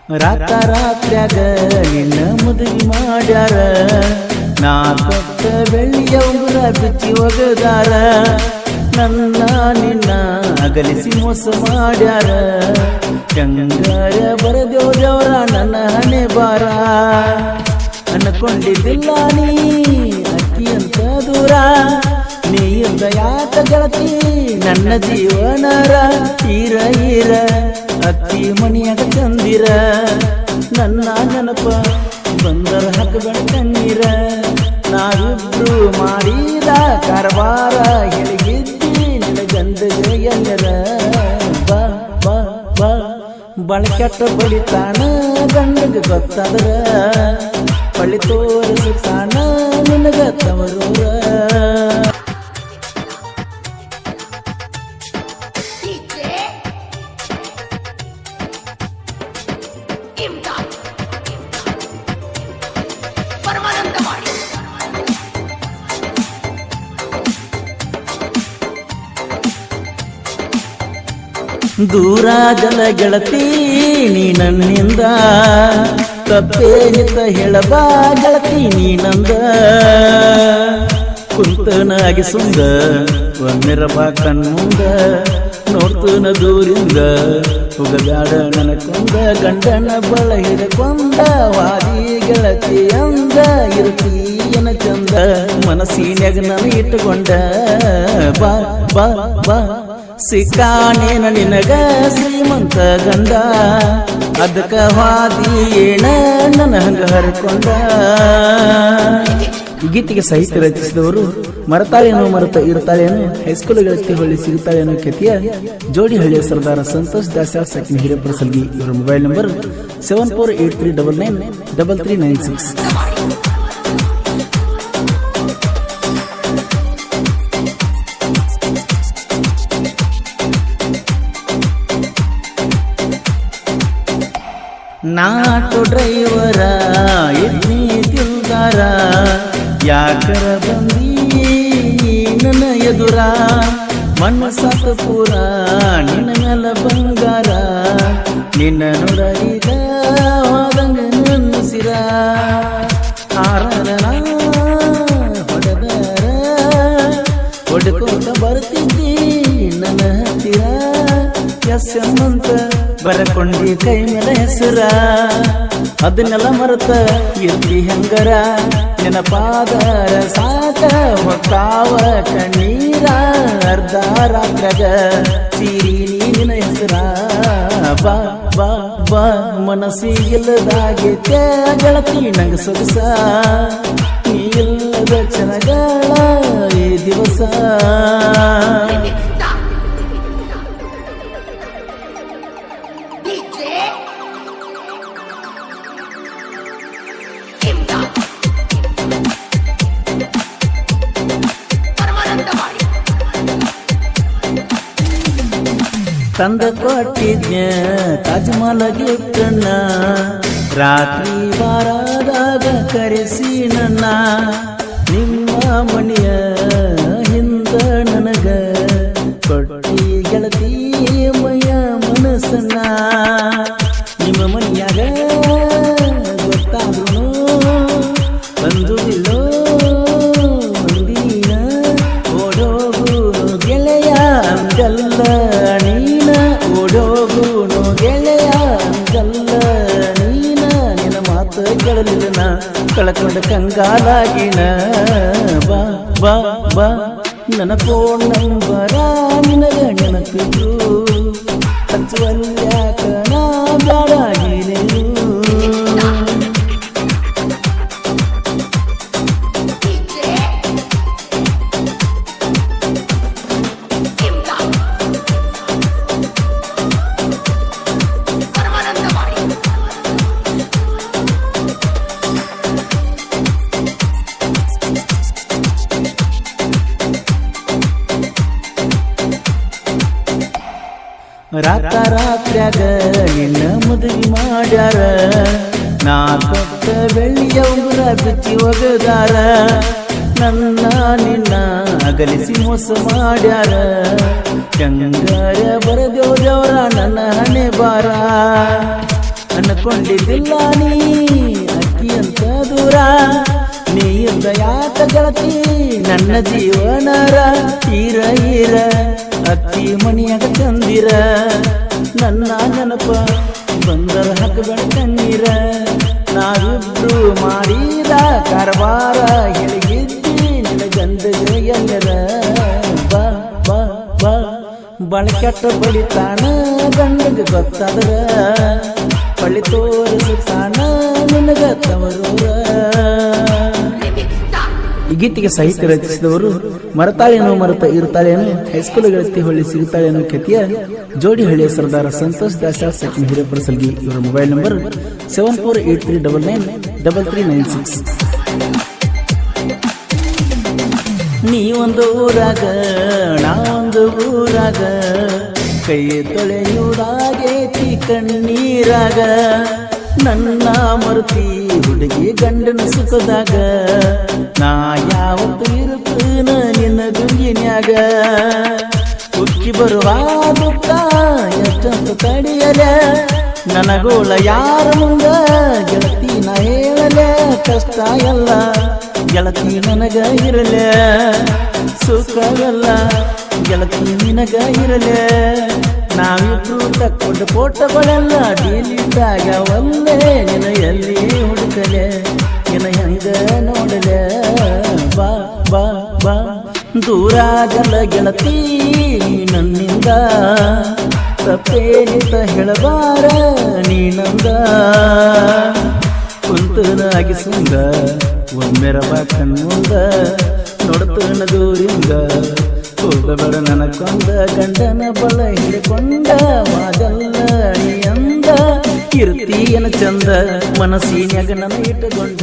ರಾತ್ರ್ಯಾಗ ನಿನ್ನ ಮದುವೆ ಮಾಡ್ಯಾರ, ನಾ ಕೊಟ್ಟ ಬೆಳ್ಳಿಯ ಉಂಗುರ ಬಿಚ್ಚಿ ಒಗದಾರ, ನನ್ನ ನಿನ್ನ ಅಗಲಿಸಿ ಮೋಸ ಮಾಡ್ಯಾರ, ಚಂಗಾರ ಬರದೇವ್ರವರ ನನ್ನ ಹಣೆ ಬಾರ. ಅನ್ಕೊಂಡಿದ್ದಿಲ್ಲ ನೀ ಅಕ್ಕಿ ಅಂತ ದೂರ, ನೀಯಿಂದ ಯಾಕ ಗೆಳತಿ ನನ್ನ ಜೀವನರ, ಈರ ಈರ ಅಕ್ಕಿ ಮಣಿಯಾಗ ಚಂದಿರ, ನನ್ನ ನೆನಪ ಬಂದರ ಹಾಕಬೇಡ ಕಣ್ಣೀರ. ನಾವಿಬ್ರು ಮಾಡಿದ ಕಾರವಾರ ಹೇಳಿದ್ದಿ ನಿನ್ನ ಗಂಡಗೆ ಎಲ್ಲರ. ಬಾ ಬಾ ಬಾ ಬಳಕೆಟ್ಟ ಬಳಿತಾನ ಗಂಡಗ ಗೊತ್ತಾದ್ರ, ಬಳಿ ತೋರಿಸ್ತಾನ ನಿನಗ ತವರೂರ. ದೂರ ಜಲ ಗೆಳತಿ ನೀ ನನ್ನಿಂದ, ತಪ್ಪೇನಿತ ಹೇಳಬಾ ಗೆಳತಿ ನೀನಂದ. ಕುಂತನಾಗಿ ಸುಂದ ಒಮ್ಮೆರಬಾ ಕಣ್ಣುಂದ, ನೋಡ್ತನ ದೂರಿಂದ ಹೋಗಬ್ಯಾಡ ನನಕೊಂದ, ಗಂಡನ ಬಳ ಹಿಡಕೊಂದ ವಾದಿ ಗೆಳತಿ ಅಂದ, ಇರುತ್ತೀಯನ ಚಂದ ಮನಸ್ಸಿನ್ಯಾಗ ನಾನು ಇಟ್ಟುಕೊಂಡ. ಬಾ ಬಾ ಬಾ ಸಿಕ್ಕಾನೇನ ನಿನಗ ಶ್ರೀಮಂತ ಗಂಡ, ಅದಕ್ಕ ವಾದಿ ಏನ ನನ್ನ ಹಂಗ ಹರ್ಕೊಂಡ. ಗೀತೆಗೆ ಸಾಹಿತ್ಯ ರಚಿಸಿದವರು ಮರತಾಳೇನೋ ಮರತ ಇರ್ತಾಳೇನೋ, ಹೈಸ್ಕೂಲ್ ಗೆಳತಿ ಹೊಳ್ಳಿ ಸಿಗುತ್ತಾಳೇನೋ ಖ್ಯಾತಿಯ ಜೋಡಿಹಳ್ಳಿಯ ಸರ್ದಾರ ಸಂತೋಷ್ ದಾಸಾಳ್ ಸಕಿನ ಹಿರೇಪುರ ಸಲ್ಗಿ. ಇವರ ಮೊಬೈಲ್ ನಂಬರ್ 7483993396. ನಾಟು ಡ್ರೈವರ ಇದ್ನಿ ತಿಲ್ದಾರ, ಯಾಕರ ಬಂದಿ ನನ್ನ ಎದುರ, ಮನಸ್ಸಾತ ಪೂರ ನಿನ್ನ ಮೇಲ ಬಂಗಾರ, ನಿನ್ನ ನೋಡೀಗ ಹೋದಂಗ ನನ್ನ ಸಿರ. ಆರರ ಹೊಡೆದರ ಹೊಡ್ಕೋತ ಬರ್ತಿದ್ದಿ ನನ್ನ ಹತ್ತಿರ, ಎಸ್ಸಮ್ಮಂತ ಬರಕೊಂಡಿ ಕೈ ಮೇಲೆ ಹೆಸರ, ಅದನ್ನೆಲ್ಲ ಮರೆತ ಇರ್ತಿ ಹೆಂಗರ, ನೆನಪಾದರ ಸಾಕ ಹೊತ್ತಾವ ಕಣ್ಣೀರ, ಅರ್ಧ ರಾತ್ರಾಗ ಸೀರಿ ನೀನಿನ ಹೆಸರ. ಬಾ ಬಾ ಬಾ ಮನಸ್ಸಿಗಿಲ್ಲದಾಗೈತೆ ಗೆಳತಿ ನಂಗ ಸೊಗಸ, ನೀ ಇಲ್ಲದ ಚನಗಳ ಈ ದಿವಸ. ತಂದ ಕೊಟ್ಟಿದ್ನ ತಾಜ್ಮಹಲ್ ಗಿಫ್ಟನ್ನ, ರಾತ್ರಿ ಬಾರದಾಗ ಕರೆಸಿ ನನ್ನ, ನಿಮ್ಮ ಮನೆಯ ಹಿಂದ ನನಗ ಕೊಟ್ಟಿ ಗೆಳತಿ ಮಯ ಮನಸ್ಸನ್ನ. ನಿಮ್ಮ ಮನೆಯಾಗ ಗೊತ್ತಾದ್ರು ಬಂದುದಿಲ್ಲೋ ಮಂದಿನ, ಓಡೋಗು ಗೆಳೆಯ ಅಂದಲ್ಲ ನೀನ, ಓಡೋಗುನು ಗೆಳೆಯ ಅಂದಲ್ಲ ನೀನ, ನಿನ್ನ ಮಾತು ಕೇಳಲಿಲ್ಲ ನಾ ಕಳ್ಕೊಂಡ ಕಂಗಾಲಾಗಿನ. ಬಾ ಬಾ ಬಾ ನನ್ನ ಫೋನ್ ನಂಬರ ನಿನಗ ನೆನಪಿದ್ರು, ಹಚ್ಚುವಲ್ಯಾಕ ನಾ ಬ್ಯಾಡಾಗಿನೇನು. ರಾತ್ರ್ಯಾಗ ನಿನ್ನ ಮದುವೆ ಮಾಡ್ಯಾರ, ನಾ ಕೊಟ್ಟ ಬೆಳ್ಳಿಯ ಉಂಗುರ ಬಿಚ್ಚಿ ಒಗದಾರ, ನನ್ನ ನಿನ್ನ ಅಗಲಿಸಿ ಮೋಸ ಮಾಡ್ಯಾರ, ಚಂಗಾರ ಬರದೇವ್ರವರ ನನ್ನ ಹಣೆ ಬಾರ. ಅನ್ಕೊಂಡಿದ್ದಿಲ್ಲ ನೀ ಅಕ್ಕಿ ಅಂತ ದೂರ ನೀ ಇದ್ದ ಯಾಕ ಗೆಳತಿ ನನ್ನ ಜೀವನರ ಈರ ಈರ ಅಕ್ಕಿ ಮನಿಯಾಗ ತಂದಿರ ನನ್ನ ನೆನಪ ಬಂದರ ಹಾಕಬೇಡ ಕಣ್ಣೀರ ನಾವಿಬ್ರು ಮಾಡಿದ ಕಾರವಾರ ಹೇಳಿಗಿದ್ದಿ ನಿನ್ನ ಗಂಡಗೆ ಎಲ್ಲರ ಬಾ ಬಾ ಬಾ ಬಳಕೆಟ್ಟ ಬಳಿತಾನ ಗಂಡಗೆ ಗೊತ್ತಾದ್ರ ಬಳಿ ತೋರಿಸುತ್ತಾನ ನಿನಗ ತವರೂರ. ಈ ಗೀತೆಗೆ ಸಾಹಿತ್ಯ ರಚಿಸಿದವರು ಮರತಾಳೇನೋ ಮರೆತ ಇರ್ತಾಳೇನು ಹೈಸ್ಕೂಲ್ ಗೆಳತಿ ಹೊಳ್ಳಿ ಸಿಗುತ್ತಾಳೇನೋ ಖ್ಯಾತಿಯ ಜೋಡಿಹಳ್ಳಿಯ ಸರ್ದಾರ ಸಂತೋಷ್ ದಾಸಾಳ್ ಸಚಿನ್ ಹಿರೇಪರಸಲ್ಗಿ. ಇವರ ಮೊಬೈಲ್ ನಂಬರ್ 7483993396. ನೀ ಒಂದು ಊರಾಗ ನಾ ಒಂದು ಊರಾಗ ಕೈ ತೊಳೆಯುವುದಾಗೇತಿ ಕಣ್ಣೀರಾಗ ನನ್ನ ಮರುತಿ ಹುಡುಗಿ ಗಂಡನ ಸುಖದಾಗ ನಾ ಯಾವತ್ತು ಇರುತ್ತೇನ ನಿನ್ನ ಗುಂಗಿನ್ಯಾಗ ಉಕ್ಕಿ ಬರುವ ದುಃಖ ಎಷ್ಟಂತ ತಡಿಯಲ ನನಗೋಳ ಯಾರ ಮುಂದ ಗೆಳತಿ ನಾ ಹೇಳಲೆ ಕಷ್ಟ ಎಲ್ಲ ಗೆಳತಿ ನನಗ ಇರಲೆ ಸುಖವೆಲ್ಲ ಗೆಳತಿ ನಿನಗ ಇರಲೆ ನಾವಿಬ್ರು ತಕ್ಕೊಂಡ ಫೋಟೋಗಳೆಲ್ಲ ಡಿಲೀಟಾಗ ಒಂದೇ ನಿನ ಎಲ್ಲಿ ಹುಡುಕಲೆ ನಿನ ಹೆಂಗ ನೋಡಲೆ ಬಾ ಬಾ ಬಾ ದೂರಾಗಲ್ಲ ಗೆಳತಿ ನನ್ನಿಂದ ತಪ್ಪೇನಿತ ಹೇಳಬಾರ ನೀನಂದ ಕುಂತನಾಗಿ ಸುಂದ ಒಮ್ಮೆರಬ ಕಣ್ಣುಂದ ನೋಡ್ತನ ದೂರಿಂದ ಹೋಗಬೇಡ ನನ್ನ ಕೊಂದ ಗಂಡನ ಬಲ ಹಿಡಿಕೊಂಡ ಮಾದಲ್ಲ ನೀ ಅಂದ ಇರ್ತೀಯನ ಚಂದ ಮನಸ್ಸಿನ್ಯಾಗ ನನ್ನ ಇಟ್ಟುಕೊಂಡ.